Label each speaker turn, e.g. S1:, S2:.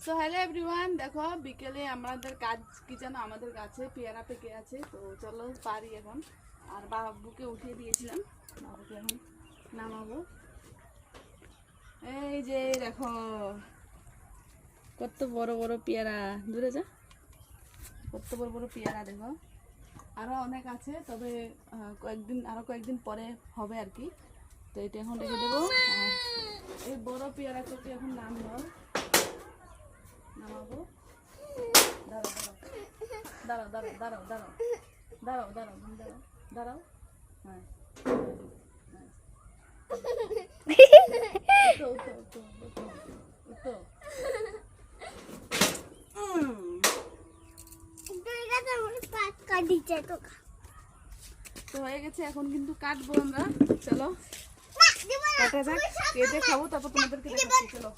S1: So hello everyone, দেখো বিকেলে আমাদের কাজ কি জানো, আমাদের গাছে পেয়ারা পেকে আছে। তো চলো পারি এখন। আর বাবুকে উঠিয়ে দিয়েছিলাম, বাবুকে এখন নামাবো। এই যে দেখো কত বড় বড় পেয়ারা, দূরে যা, কত বড় বড় পেয়ারা দেখো। আরো অনেক আছে, তবে কয়েকদিন পরে হবে আর কি। তো এটা এখন রেখে দেবো। আর এই বড় পেয়ারা কপি এখন নামাবো। দাঁড়াও দাঁড়াও দাঁড়াও দাঁড়াও দাঁড়াও দাঁড়াও দাঁড়াও দাঁড়াও হ্যাঁ, উঠো উঠো উঠো উঠো উঠো। তো হয়ে গেছে, এখন কিন্তু কাটবো আমরা। চলো কাটা যাক, কেটে খাবো, তারপর তোমাদেরকে দেখাচ্ছি। চলো।